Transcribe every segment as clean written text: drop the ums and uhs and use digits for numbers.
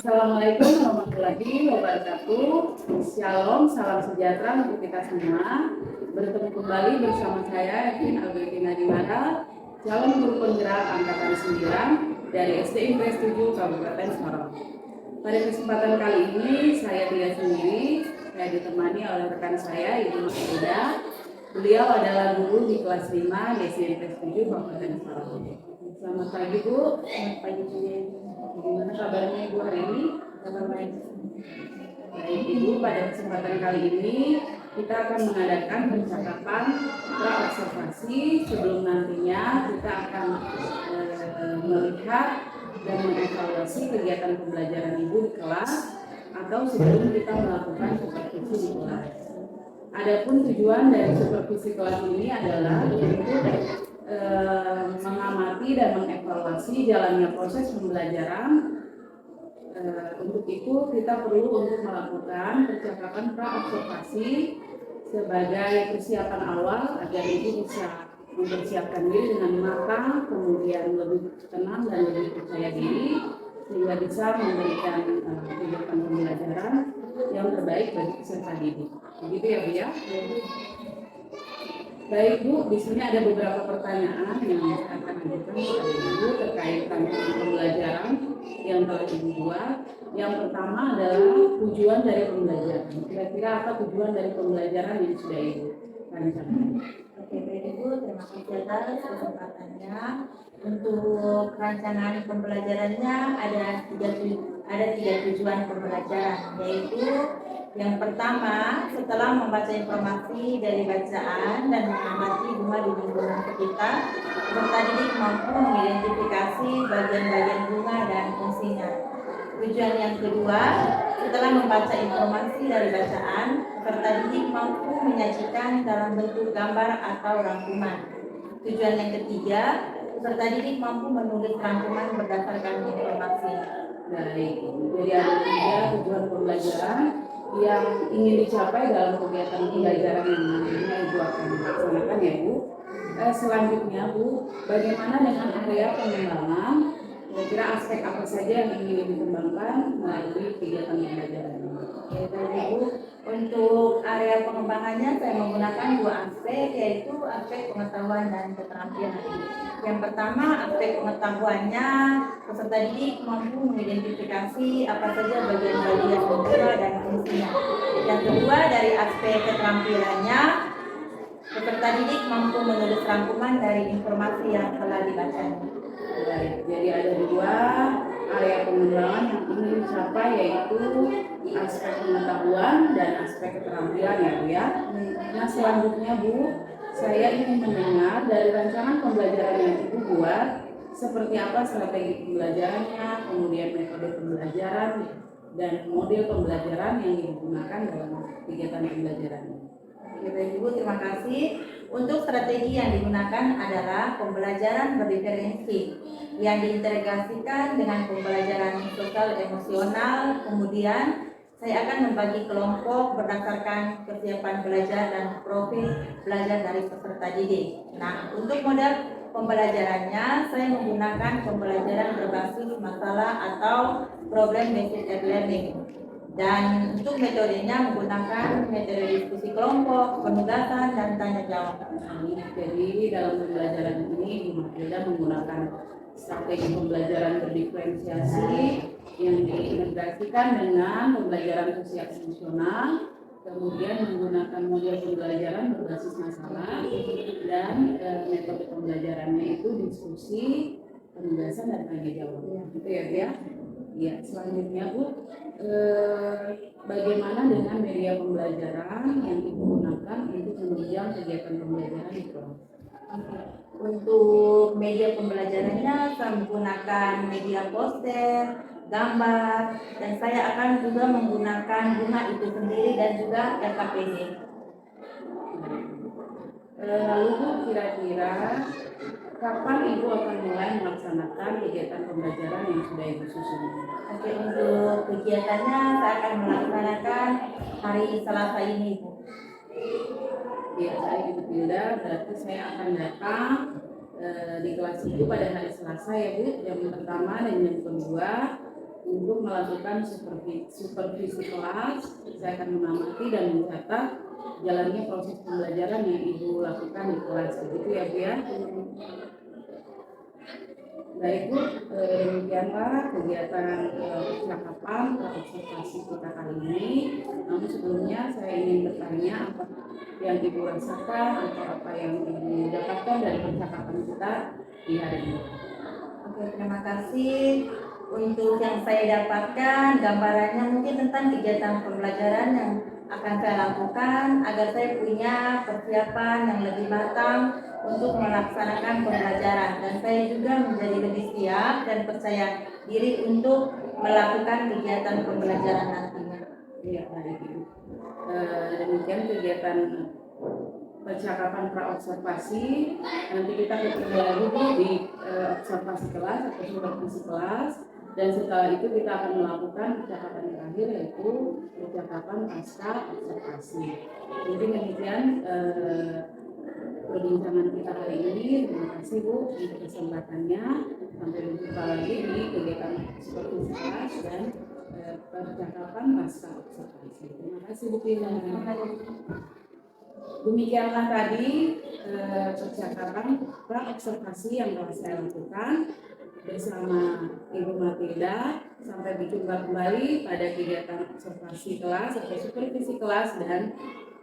Assalamualaikum warahmatullahi wabarakatuh. Shalom, salam sejahtera untuk kita semua. Bertemu kembali bersama saya Evin Albertina Dimara, calon guru penggerak angkatan 9 dari SD Impres 7 Kabupaten Sorong. Pada kesempatan kali ini saya tidak sendiri, saya ditemani oleh rekan saya Ibu Maksida. Beliau adalah guru di kelas 5 di SD Impres 7 Kabupaten Sorong. Selamat pagi Bu. Selamat pagi Bu. Bagaimana kabarnya Ibu hari ini? Kabar baik. Baik Ibu, pada kesempatan kali ini kita akan mengadakan percakapan pra-observasi sebelum nantinya kita akan melihat dan mengevaluasi kegiatan pembelajaran Ibu di kelas atau sebelum kita melakukan supervisi di kelas. Adapun tujuan dari supervisi kelas ini adalah untuk mengamati dan mengevaluasi jalannya proses pembelajaran. Untuk itu kita perlu untuk melakukan percakapan pra-observasi sebagai persiapan awal agar ibu bisa mempersiapkan diri dengan matang, kemudian lebih tenang dan lebih percaya diri sehingga bisa memberikan kegiatan pembelajaran yang terbaik bagi peserta didik. Begitu ya Bu ya? Baik Bu, di sini ada beberapa pertanyaan yang saya akan ajukan kepada Ibu terkait tantangan pembelajaran yang telah Ibu buat. Yang pertama adalah tujuan dari pembelajaran. Kira-kira apa tujuan dari pembelajaran yang sudah Ibu rancangkan? Oke, baik Ibu, terima kasih atas kesempatannya. Untuk rancangan pembelajarannya ada tiga tujuan pembelajaran, yaitu yang pertama, setelah membaca informasi dari bacaan dan mengamati bunga di lingkungan sekitar, peserta didik mampu mengidentifikasi bagian-bagian bunga dan fungsinya. Tujuan yang kedua, setelah membaca informasi dari bacaan, peserta didik mampu menyajikan dalam bentuk gambar atau rangkuman. Tujuan yang ketiga, peserta didik mampu menulis rangkuman berdasarkan informasi. Baik, jadi ada tiga tujuan pembelajaran yang ingin dicapai dalam kegiatan pembelajaran yang nantinya Ibu akan laksanakan ya Bu. Selanjutnya Bu, bagaimana dengan area pengembangan? Kira-kira aspek apa saja yang ingin dikembangkan melalui kegiatan pembelajaran ini? Oke, baik Ibu. Untuk area pengembangannya saya menggunakan dua aspek, yaitu aspek pengetahuan dan keterampilan. Yang pertama, aspek pengetahuannya, peserta didik mampu mengidentifikasi apa saja bagian-bagian bunga dan fungsinya. Yang kedua, dari aspek keterampilannya, peserta didik mampu menulis rangkuman dari informasi yang telah dibacanya. Baik, jadi ada dua area pengembangan yang ingin dicapai, yaitu aspek pengetahuan dan aspek keterampilan ya Bu ya. Nah selanjutnya Bu, saya ingin mendengar dari rancangan pembelajaran yang Ibu buat, seperti apa strategi pembelajarannya, kemudian metode pembelajaran dan model pembelajaran yang digunakan dalam kegiatan pembelajaran ini. Oke, baik Ibu, terima kasih. Untuk strategi yang digunakan adalah pembelajaran berdiferensi yang diintegrasikan dengan pembelajaran sosial emosional. Kemudian saya akan membagi kelompok berdasarkan kesiapan belajar dan profil belajar dari peserta didik. Nah, untuk model pembelajarannya saya menggunakan pembelajaran berbasis masalah atau problem based learning. Dan untuk metodenya menggunakan metode diskusi kelompok, penugasan, dan tanya jawab. Jadi dalam pembelajaran ini Ibu Maksida menggunakan strategi pembelajaran berdiferensiasi yang diintegrasikan dengan pembelajaran sosial emosional, kemudian menggunakan model pembelajaran berbasis masalah, dan metode pembelajarannya itu diskusi, penugasan, dan tanya jawab. Gitu ya Bu ya. Ya, selanjutnya Bu, bagaimana dengan media pembelajaran yang Ibu gunakan untuk menunjang kegiatan pembelajaran di kelas? Untuk media pembelajarannya saya menggunakan media poster, gambar, dan saya akan juga menggunakan bunga itu sendiri dan juga LKPD. Lalu Bu, kira-kira kapan Ibu akan mulai melaksanakan kegiatan pembelajaran yang sudah Ibu susun? Oke, untuk kegiatannya saya akan melaksanakan hari Selasa ini, Bu. Ya, saya Ibu Tilda, berarti saya akan datang di kelas itu pada hari Selasa ya Bu, jam pertama dan jam kedua. untuk melakukan supervisi kelas. Saya akan mengamati dan mencatat jalannya proses pembelajaran yang Ibu lakukan di kelas. Begitu ya Bu ya. Baik Bu, demikianlah kegiatan percakapan observasi kita kali ini. Namun sebelumnya saya ingin bertanya apa yang Ibu rasakan atau apa yang Ibu dapatkan dari percakapan kita di hari ini. Oke, terima kasih. Untuk yang saya dapatkan, gambarannya mungkin tentang kegiatan pembelajaran yang akan saya lakukan agar saya punya persiapan yang lebih matang untuk melaksanakan pembelajaran, dan saya juga menjadi lebih siap dan percaya diri untuk melakukan kegiatan pembelajaran nantinya. Iya, baik Ibu. Demikian kegiatan percakapan praobservasi. Nanti kita ketemu lagi Bu di observasi kelas atau supervisi kelas, dan setelah itu kita akan melakukan percakapan terakhir, yaitu percakapan pasca observasi. Jadi demikian perbincangan kita hari ini. Terima kasih Bu untuk kesempatannya. Sampai berjumpa lagi di kegiatan supervisi kelas dan percakapan pasca observasi. Terima kasih Bu Pina. Demikianlah tadi percakapan praobservasi yang telah saya lakukan bersama Ibu Matilda. Sampai berjumpa kembali pada kegiatan observasi kelas atau supervisi kelas dan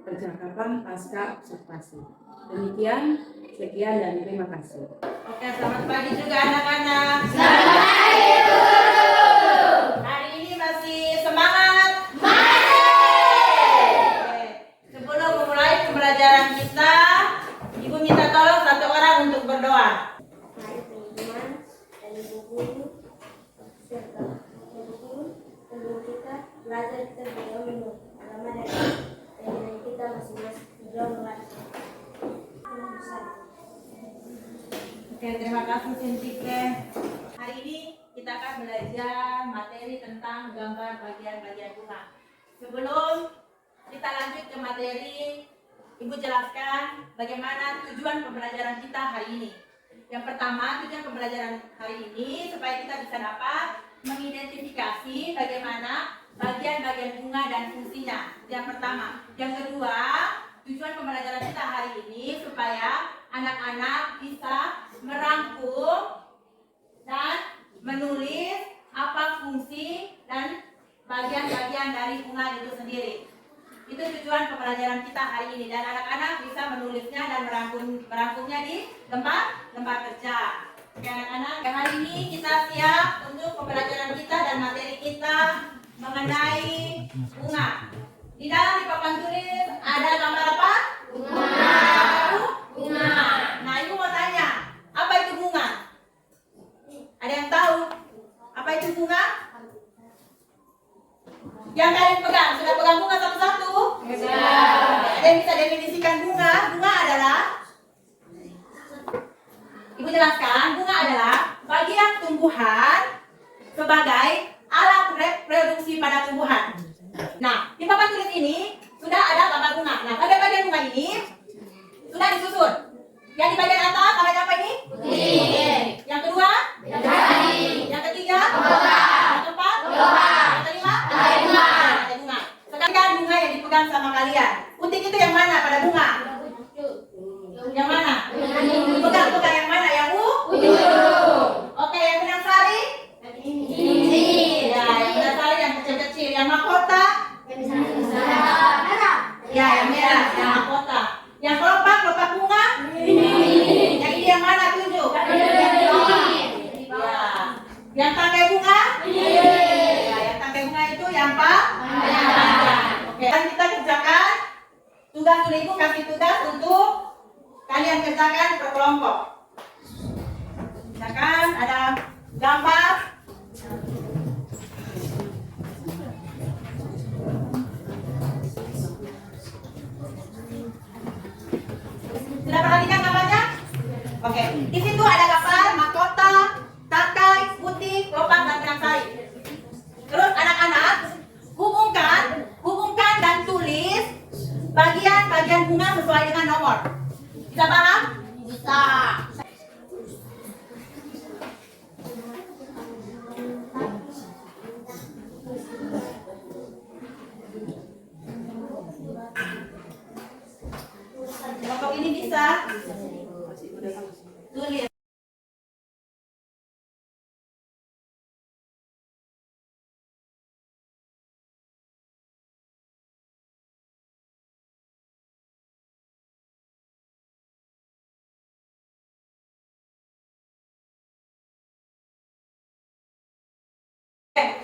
percakapan pasca observasi. Demikian, sekian dan terima kasih. Oke, selamat pagi juga anak-anak. Selamat pagi Bu. Hari ini masih semangat? Oke. Sebelum memulai pembelajaran kita, Ibu minta tolong satu orang untuk berdoa. Mari teman-teman dan ibu guru serta ibu guru sebelum kita belajar kita berdoa menurut agama dan kita masing-masing berdoa mengaji. Oke, terima kasih Sintike. Hari ini kita akan belajar materi tentang gambar bagian-bagian bunga. Sebelum kita lanjut ke materi, Ibu jelaskan bagaimana tujuan pembelajaran kita hari ini. Yang pertama, tujuan pembelajaran hari ini supaya kita bisa dapat mengidentifikasi bagaimana bagian-bagian bunga dan fungsinya. Yang pertama. Yang kedua, tujuan pembelajaran kita hari ini supaya anak-anak bisa merangkum dan menulis apa fungsi dan bagian-bagian dari bunga itu sendiri. Itu tujuan pembelajaran kita hari ini, dan anak-anak bisa menulisnya dan merangkumnya di lembar kerja. Oke anak-anak, hari ini kita siap untuk pembelajaran kita dan materi kita mengenai bunga. Di dalam di papan tulis ada gambar apa? Bunga. Nah, Ibu mau tanya, apa itu bunga? Ada yang tahu? Apa itu bunga? Yang kalian pegang, sudah pegang bunga satu-satu? Ada yang bisa definisikan bunga? Bunga adalah, Ibu jelaskan, bunga adalah bagian tumbuhan sebagai alat reproduksi pada tumbuhan. Nah, di papan tulis ini sudah ada gambar bunga. Nah, bagian-bagian bunga ini sudah disusun. Yang di bagian atas namanya apa ini? Putih. Yang kedua? Yang ketiga? Yang keempat? Yang kelima? Ada bunga. Sekarang bunga yang dipegang sama kalian. Putih itu yang mana pada bunga? Yang mana? Pegang yang mana? Yang Oke, yang benang sari? Ya, yang benang sari yang kecil-kecil. Yang mahkota? Ya, yang merah, yang mahkota. Yang kelopak bunga? Yang ini yang mana? Tunjuk. Ya. Yang tangkai bunga? Ya, yang tangkai bunga itu yang panjang. Oke, dan kita kerjakan tugas. Ibu kasih tugas untuk kalian kerjakan per kelompok. Misalkan ada gambar sudah perhatikan gambarnya? Oke, di situ ada gambar mahkota, tangkai, putih, kelopak, dan benang sari. Terus anak-anak hubungkan dan tulis bagian-bagian bunga sesuai dengan nomor. Bisa paham? Bisa. ini bisa tulis.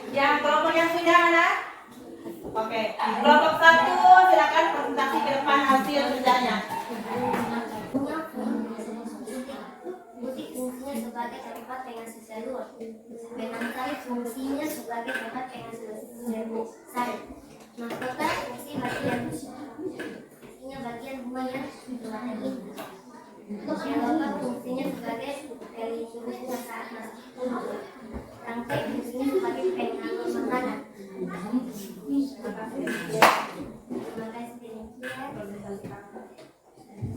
Yang kelompok yang sudah anak? Oke, kelompok 1 silakan presentasi ke depan hasil kerjanya. Butik fungsinya sebagai tempat penghasil telur. Benang sari fungsinya sebagai tempat penghasil sari. Mahkota fungsi bagian bunga yang berwarna indah. Kelopak fungsinya sebagai pelindung saat masih tumbuh. Rangkai fungsinya sebagai penghasil makanan. Terima kasih demikian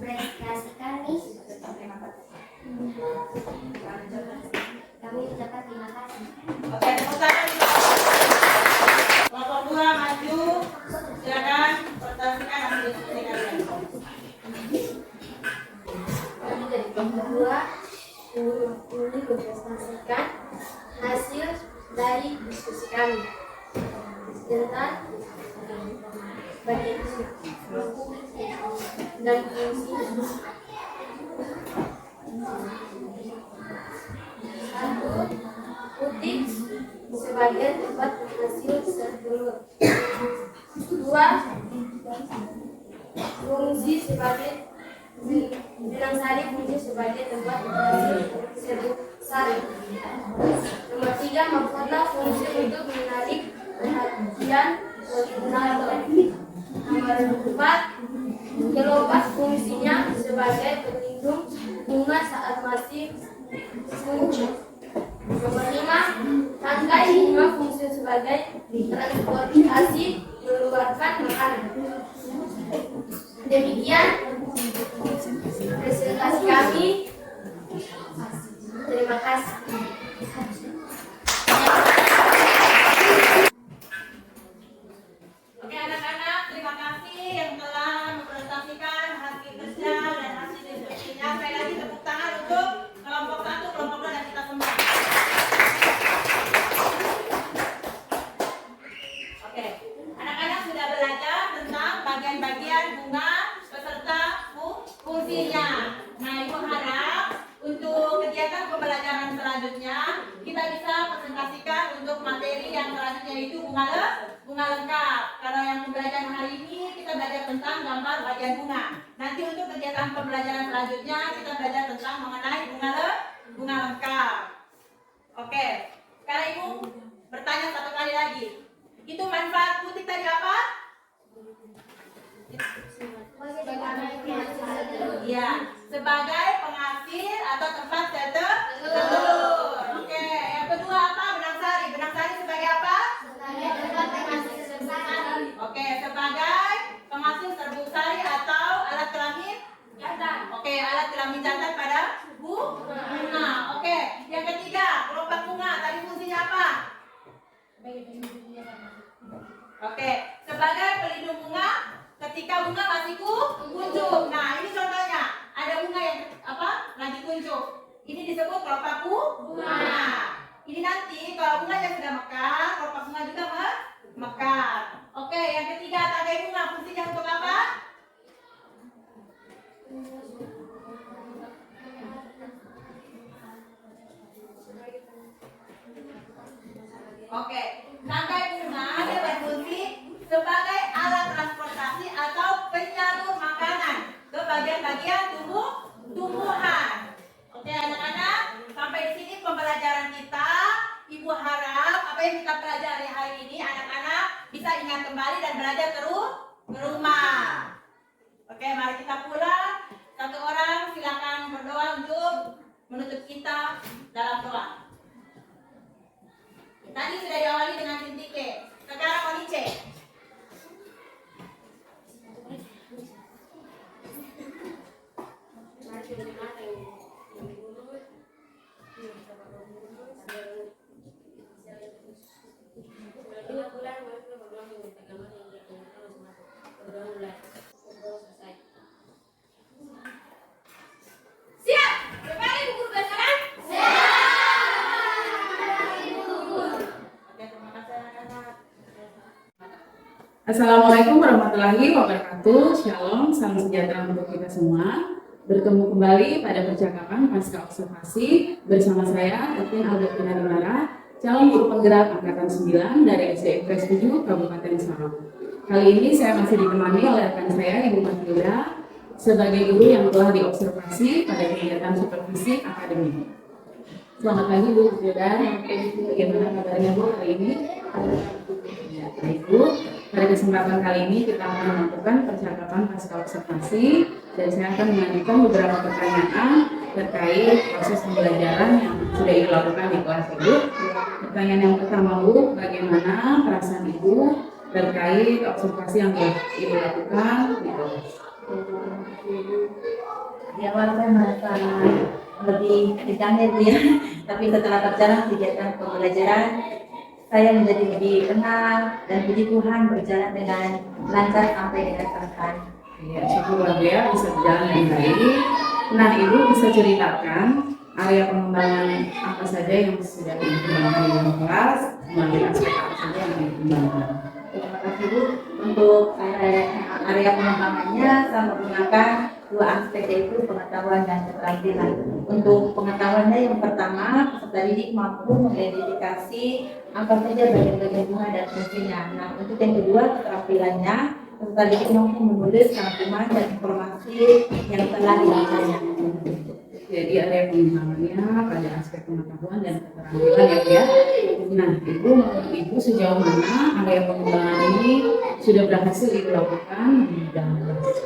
prestasi kami. Kami ucapkan terima kasih. Oke, tepuk tangan. Kelompok 2 maju. Silakan presentasikan hasil diskusi kalian. Kami dari kelompok 2 ini mempresentasikan hasil dari diskusi kami tentang bagian dan fungsi. Satu, butik sebagai tempat penghasil telur. 2, fungsi sebagai benang sari fungsi sebagai tempat penghasil sari. Nomor 3, mahkota fungsi untuk menarik perhatian polinator. Nomor 4, kelopak fungsinya sebagai pelindung bunga saat masih muncul. Nomor 5, tangkai bunga fungsi sebagai transportasi mengeluarkan makanan. Demikian presentasi kami. Terima kasih. Oke anak-anak, terima kasih yang telah mempresentasikan hasil kerja dan hasil diskusinya. Sekali lagi tepuk tangan untuk kelompok 1, kelompok 2 dan kita semua. Oke, anak-anak sudah belajar tentang bagian-bagian bunga beserta fungsinya. Nah, Ibu harap untuk kegiatan pembelajaran selanjutnya kita bisa presentasikan untuk materi yang selanjutnya itu bunga lengkap. Kalau yang pembelajaran hari ini kita belajar tentang gambar bagian bunga. Nanti untuk kegiatan pembelajaran selanjutnya kita belajar tentang mengenai bunga lengkap. Oke, sekarang Ibu bertanya satu kali lagi. Itu manfaat butik tadi apa? Iya, sebagai penghasil atau tempat telur. Oke, yang kedua apa? Benang sari. Benang sari sebagai apa? Oke, sebagai penghasil serbuk sari atau alat kelamin jantan. Oke, alat kelamin jantan pada bunga. Oke, yang ketiga kelopak bunga. Tadi fungsinya apa? Oke, sebagai pelindung bunga ketika bunga masih kuncup. Nah, ini contohnya. Ada bunga yang lagi kuncup. Ini disebut kelopak bunga. Ini nanti kalau bunganya sudah mekar, kelopak bunga juga mekar. Oke, yang ketiga tangkai bunga fungsinya untuk apa? Oke, tangkai bunga dia berfungsi sebagai alat transportasi atau penyalur makanan ke bagian-bagian tumbuhan. Oke anak-anak, sampai di sini pembelajaran kita. Ibu harap apa yang kita pelajari hari ini anak-anak bisa ingat kembali dan belajar terus ke rumah. Oke, mari kita pulang. Satu orang silakan berdoa untuk menutup kita dalam doa. Tadi sudah diawali dengan Sintike. Sekarang Onice. Assalamualaikum warahmatullahi wabarakatuh. Shalom, salam sejahtera untuk kita semua. Bertemu kembali pada percakapan pasca observasi bersama saya, Edwin Albertina Dimara, calon guru penggerak angkatan 9 dari SD IPS 7 Kabupaten Sorong. Kali ini saya masih ditemani oleh rekan saya, Ibu Matilda, sebagai guru yang telah diobservasi pada kegiatan supervisi akademik. Selamat pagi Bu Matilda, bagaimana kabarnya Bu hari ini? Ya, baik Bu. Pada kesempatan kali ini kita akan melakukan percakapan pasca observasi dan saya akan mengajukan beberapa pertanyaan terkait proses pembelajaran yang sudah Ibu lakukan di kelas Ibu. Pertanyaan yang pertama Bu, bagaimana perasaan Ibu terkait observasi yang Ibu lakukan di kelas? Di awal saya merasa lebih tegang ya Bu ya, tapi setelah berjalan kegiatan pembelajaran saya menjadi lebih tenang dan puji Tuhan berjalan dengan lancar sampai dengan selesai. Ya, syukur ya bisa berjalan dengan baik. Nah, Ibu bisa ceritakan area pengembangan apa saja yang sudah dikembangkan di dalam kelas, melalui aspek apa saja yang dikembangkan. Terima kasih Bu. Untuk area pengembangannya saya menggunakan dua aspek, yaitu pengetahuan dan keterampilan. Untuk pengetahuannya yang pertama, peserta didik mampu mengidentifikasi apa saja bagian-bagian bunga dan fungsinya. Nah, untuk yang kedua, keterampilannya, peserta didik mampu menulis rangkuman dan informasi yang telah dibacanya. Jadi area pengembangannya pada aspek pengetahuan dan keterampilan ya Bu ya. Nah, Ibu sejauh mana area pengembangan ini sudah berhasil dilakukan di dalam kelas?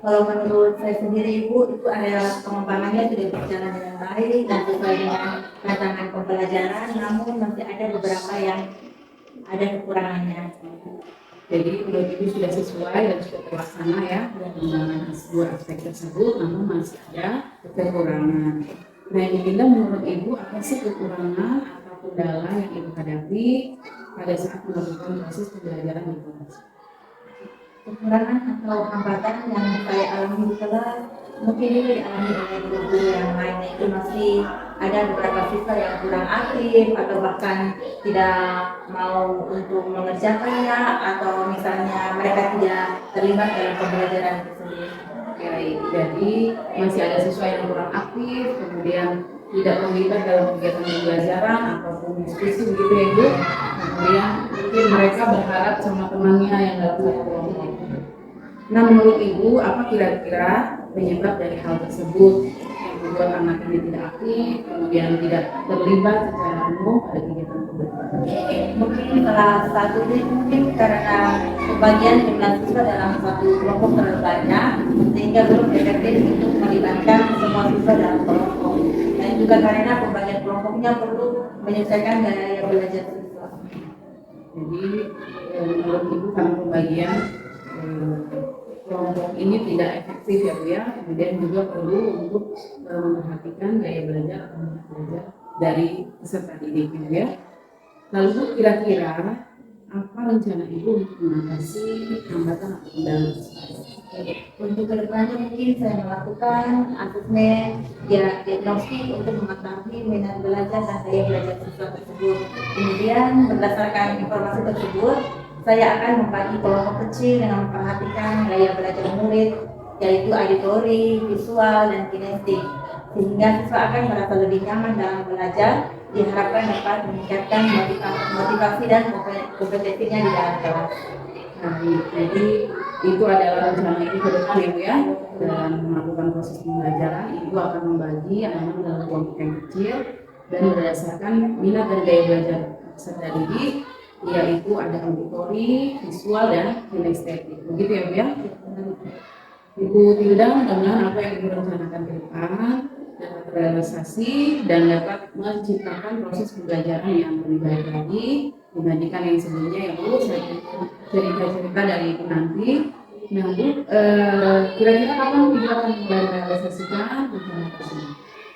Kalau menurut saya sendiri Ibu, itu area pengembangannya sudah berjalan dengan baik dan sesuai dengan rancangan pembelajaran, namun masih ada beberapa yang ada kekurangannya. Jadi menurut Ibu sudah sesuai dan sudah terlaksana ya pengembangan dua aspek tersebut, namun masih ada kekurangan. Nah, Ibu Dinda, menurut Ibu apa sih kekurangan atau kendala yang Ibu hadapi pada saat melakukan proses pembelajaran di kelas? Kekurangan atau hambatan yang saya alami di kelas mungkin ini dialami oleh guru yang lainnya, itu masih ada beberapa siswa yang kurang aktif atau bahkan tidak mau untuk mengerjakannya, atau misalnya mereka tidak terlibat dalam pembelajaran itu sendiri. Baik, jadi masih ada siswa yang kurang aktif, kemudian tidak terlibat dalam kegiatan pembelajaran ataupun diskusi begitu ya Bu. Kemudian mungkin mereka berharap sama temannya yang dalam satu kelompok. Nah, menurut Ibu apa kira-kira penyebab dari hal tersebut yang membuat anak ini tidak aktif, kemudian tidak terlibat secara penuh pada kegiatan pembelajaran? Mungkin salah satunya mungkin karena pembagian jumlah siswa dalam satu kelompok terlalu banyak, sehingga belum efektif untuk melibatkan semua siswa dalam kelompok. Dan juga karena pembagian kelompoknya perlu menyesuaikan gaya belajar siswa. Jadi menurut Ibu karena pembagian kelompok ini tidak efektif ya Bu ya, kemudian juga perlu untuk memperhatikan gaya belajar atau minat belajar dari peserta didik ya. Lalu Bu, kira-kira apa rencana Ibu untuk mengatasi hambatan atau kendala? Untuk kedepannya mungkin saya melakukan asesmen diagnostik untuk mengetahui minat belajar dan gaya belajar siswa tersebut. Kemudian berdasarkan informasi tersebut, saya akan membagi kelompok kecil dengan memperhatikan gaya belajar murid, yaitu auditori, visual, dan kinestik, sehingga siswa akan merasa lebih nyaman dalam belajar. Diharapkan dapat meningkatkan motivasi dan kompetensinya di dalam kelas. Nah, jadi itu adalah rencana Ibu ke depan ya Bu ya. Dalam melakukan proses pembelajaran, Ibu akan membagi anak-anak dalam kelompok yang kecil dan berdasarkan minat dan gaya belajar peserta didik, yaitu ada auditori, visual, dan kinestetik. Begitu ya Bu ya. Ibu Tilda, mudah-mudahan apa yang Ibu rencanakan ke depan dapat terrealisasi dan dapat menciptakan proses pembelajaran yang lebih baik lagi dibandingkan yang sebelumnya ya Bu. Saya cerita dari Ibu nanti. Nah Bu, kira-kira kapan Ibu akan mulai merealisasikan rencana tersebut?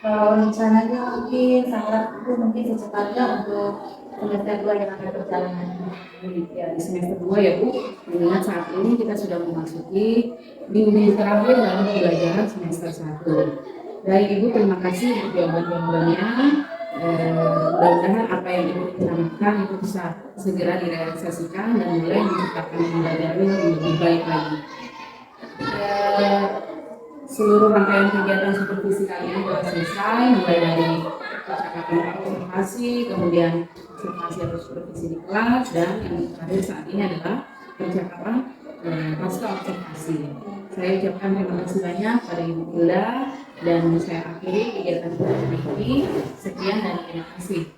Rencananya mungkin sangat mungkin secepatnya untuk semester 2 yang akan berjalan. Ya, di semester 2 ya Bu, mengingat saat ini kita sudah memasuki minggu terakhir dalam pembelajaran semester 1. Dari Ibu terima kasih untuk jawaban-jawabannya. Mudah-mudahan apa yang ibu rencanakan itu bisa segera direalisasikan dan mulai menciptakan pembelajaran yang lebih baik lagi. Seluruh rangkaian kegiatan supervisi kali ini telah selesai, mulai dari percakapan observasi, kemudian observasi atau supervisi di kelas, dan yang terakhir saat ini adalah percakapan pasca observasi. Saya ucapkan terima kasih banyak pada Ibu Hilda dan saya akhiri kegiatan ini. Sekian dan terima kasih.